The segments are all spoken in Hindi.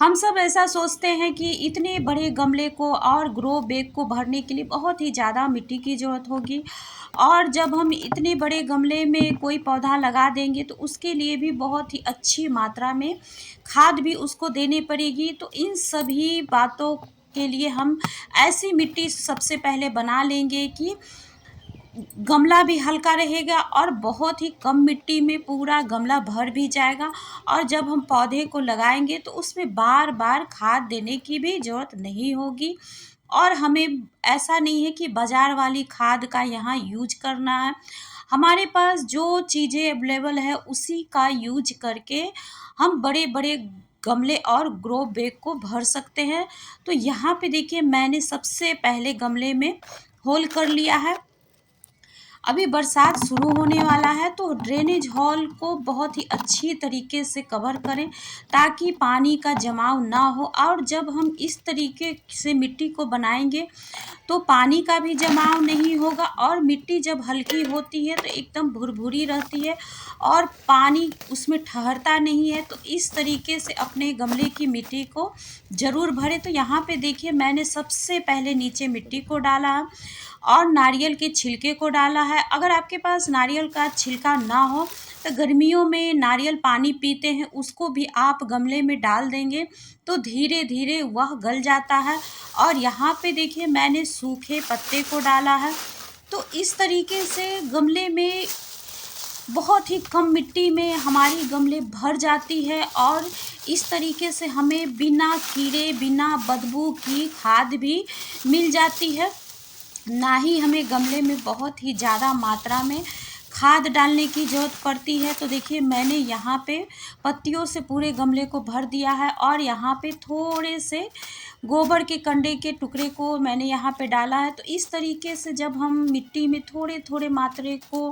हम सब ऐसा सोचते हैं कि इतने बड़े गमले को और ग्रो बैग को भरने के लिए बहुत ही ज़्यादा मिट्टी की ज़रूरत होगी। और जब हम इतने बड़े गमले में कोई पौधा लगा देंगे तो उसके लिए भी बहुत ही अच्छी मात्रा में खाद भी उसको देनी पड़ेगी। तो इन सभी बातों के लिए हम ऐसी मिट्टी सबसे पहले बना लेंगे कि गमला भी हल्का रहेगा और बहुत ही कम मिट्टी में पूरा गमला भर भी जाएगा। और जब हम पौधे को लगाएंगे तो उसमें बार बार खाद देने की भी ज़रूरत नहीं होगी। और हमें ऐसा नहीं है कि बाज़ार वाली खाद का यहाँ यूज करना है। हमारे पास जो चीज़ें अवेलेबल है उसी का यूज करके हम बड़े बड़े गमले और ग्रो बैग को भर सकते हैं। तो यहाँ पे देखिए मैंने सबसे पहले गमले में होल कर लिया है। अभी बरसात शुरू होने वाला है तो ड्रेनेज हॉल को बहुत ही अच्छी तरीके से कवर करें ताकि पानी का जमाव ना हो। और जब हम इस तरीके से मिट्टी को बनाएंगे तो पानी का भी जमाव नहीं होगा और मिट्टी जब हल्की होती है तो एकदम भुरभुरी रहती है और पानी उसमें ठहरता नहीं है। तो इस तरीके से अपने गमले की मिट्टी को ज़रूर भरें। तो यहाँ पे देखिए मैंने सबसे पहले नीचे मिट्टी को डाला है और नारियल के छिलके को डाला है। अगर आपके पास नारियल का छिलका ना हो तो गर्मियों में नारियल पानी पीते हैं उसको भी आप गमले में डाल देंगे तो धीरे धीरे वह गल जाता है। और यहाँ पे देखिए मैंने सूखे पत्ते को डाला है। तो इस तरीके से गमले में बहुत ही कम मिट्टी में हमारी गमले भर जाती है और इस तरीके से हमें बिना कीड़े बिना बदबू की खाद भी मिल जाती है। ना ही हमें गमले में बहुत ही ज़्यादा मात्रा में खाद डालने की ज़रूरत पड़ती है। तो देखिए मैंने यहाँ पे पत्तियों से पूरे गमले को भर दिया है और यहाँ पे थोड़े से गोबर के कंडे के टुकड़े को मैंने यहाँ पे डाला है। तो इस तरीके से जब हम मिट्टी में थोड़े थोड़े मात्रा को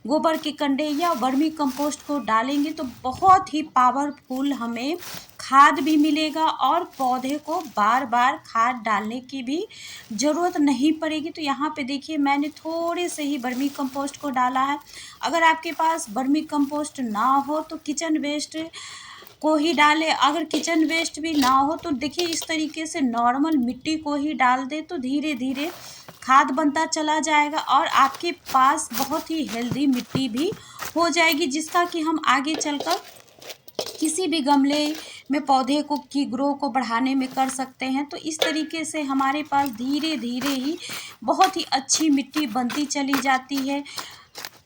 गोबर के कंडे या वर्मी कंपोस्ट को डालेंगे तो बहुत ही पावरफुल हमें खाद भी मिलेगा और पौधे को बार बार खाद डालने की भी ज़रूरत नहीं पड़ेगी। तो यहाँ पे देखिए मैंने थोड़े से ही वर्मी कंपोस्ट को डाला है। अगर आपके पास वर्मी कंपोस्ट ना हो तो किचन वेस्ट को ही डालें। अगर किचन वेस्ट भी ना हो तो देखिए इस तरीके से नॉर्मल मिट्टी को ही डाल दें तो धीरे धीरे खाद बनता चला जाएगा और आपके पास बहुत ही हेल्दी मिट्टी भी हो जाएगी जिसका कि हम आगे चलकर किसी भी गमले में पौधे को की ग्रो को बढ़ाने में कर सकते हैं। तो इस तरीके से हमारे पास धीरे धीरे ही बहुत ही अच्छी मिट्टी बनती चली जाती है।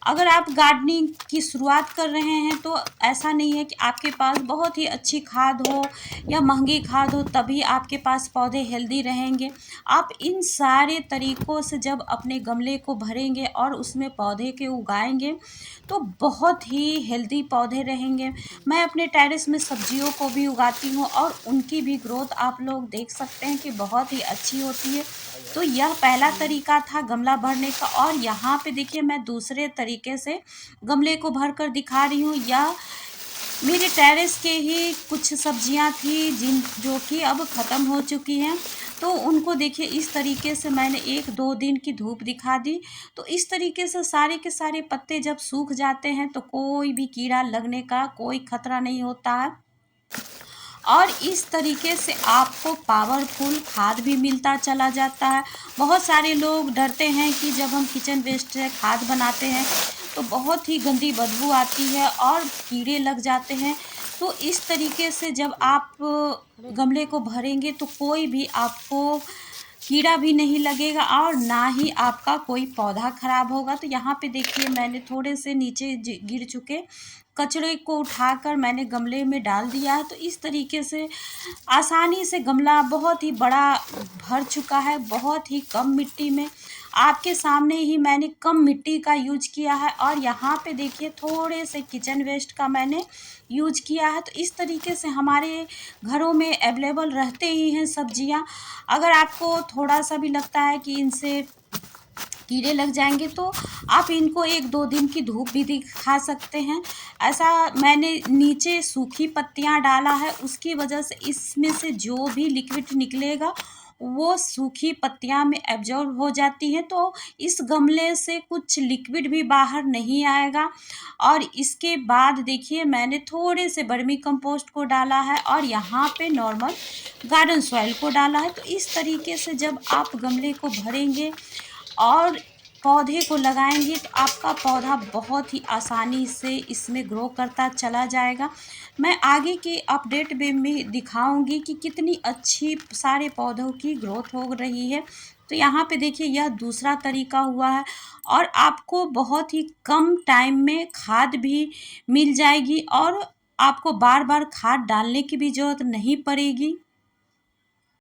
अगर आप गार्डनिंग की शुरुआत कर रहे हैं तो ऐसा नहीं है कि आपके पास बहुत ही अच्छी खाद हो या महंगी खाद हो तभी आपके पास पौधे हेल्दी रहेंगे। आप इन सारे तरीक़ों से जब अपने गमले को भरेंगे और उसमें पौधे के उगाएंगे तो बहुत ही हेल्दी पौधे रहेंगे। मैं अपने टेरेस में सब्जियों को भी उगाती हूँ और उनकी भी ग्रोथ आप लोग देख सकते हैं कि बहुत ही अच्छी होती है। तो यह पहला तरीका था गमला भरने का और यहाँ पे देखिए मैं दूसरे तरीके से गमले को भर कर दिखा रही हूँ। यह मेरे टेरेस के ही कुछ सब्जियाँ थी जो कि अब ख़त्म हो चुकी हैं। तो उनको देखिए इस तरीके से मैंने 1-2 दिन की धूप दिखा दी। तो इस तरीके से सारे के सारे पत्ते जब सूख जाते हैं तो कोई भी कीड़ा लगने का कोई खतरा नहीं होता है। और इस तरीके से आपको पावरफुल खाद भी मिलता चला जाता है। बहुत सारे लोग डरते हैं कि जब हम किचन वेस्ट से खाद बनाते हैं तो बहुत ही गंदी बदबू आती है और कीड़े लग जाते हैं। तो इस तरीके से जब आप गमले को भरेंगे तो कोई भी आपको कीड़ा भी नहीं लगेगा और ना ही आपका कोई पौधा खराब होगा। तो यहाँ पे देखिए मैंने थोड़े से नीचे गिर चुके कचरे को उठाकर मैंने गमले में डाल दिया है। तो इस तरीके से आसानी से गमला बहुत ही बड़ा भर चुका है बहुत ही कम मिट्टी में। आपके सामने ही मैंने कम मिट्टी का यूज किया है और यहाँ पे देखिए थोड़े से किचन वेस्ट का मैंने यूज किया है। तो इस तरीके से हमारे घरों में अवेलेबल रहते ही हैं सब्जियाँ। अगर आपको थोड़ा सा भी लगता है कि इनसे कीड़े लग जाएंगे तो आप इनको 1-2 दिन की धूप भी दिखा सकते हैं। ऐसा मैंने नीचे सूखी पत्तियां डाला है उसकी वजह से इसमें से जो भी लिक्विड निकलेगा वो सूखी पत्तियां में एब्जॉर्ब हो जाती हैं, तो इस गमले से कुछ लिक्विड भी बाहर नहीं आएगा। और इसके बाद देखिए मैंने थोड़े से वर्मी कंपोस्ट को डाला है और यहाँ पे नॉर्मल गार्डन सॉइल को डाला है। तो इस तरीके से जब आप गमले को भरेंगे और पौधे को लगाएंगे तो आपका पौधा बहुत ही आसानी से इसमें ग्रो करता चला जाएगा। मैं आगे की अपडेट में दिखाऊंगी कि कितनी अच्छी सारे पौधों की ग्रोथ हो रही है। तो यहाँ पे देखिए यह दूसरा तरीका हुआ है और आपको बहुत ही कम टाइम में खाद भी मिल जाएगी और आपको बार बार खाद डालने की भी ज़रूरत नहीं पड़ेगी।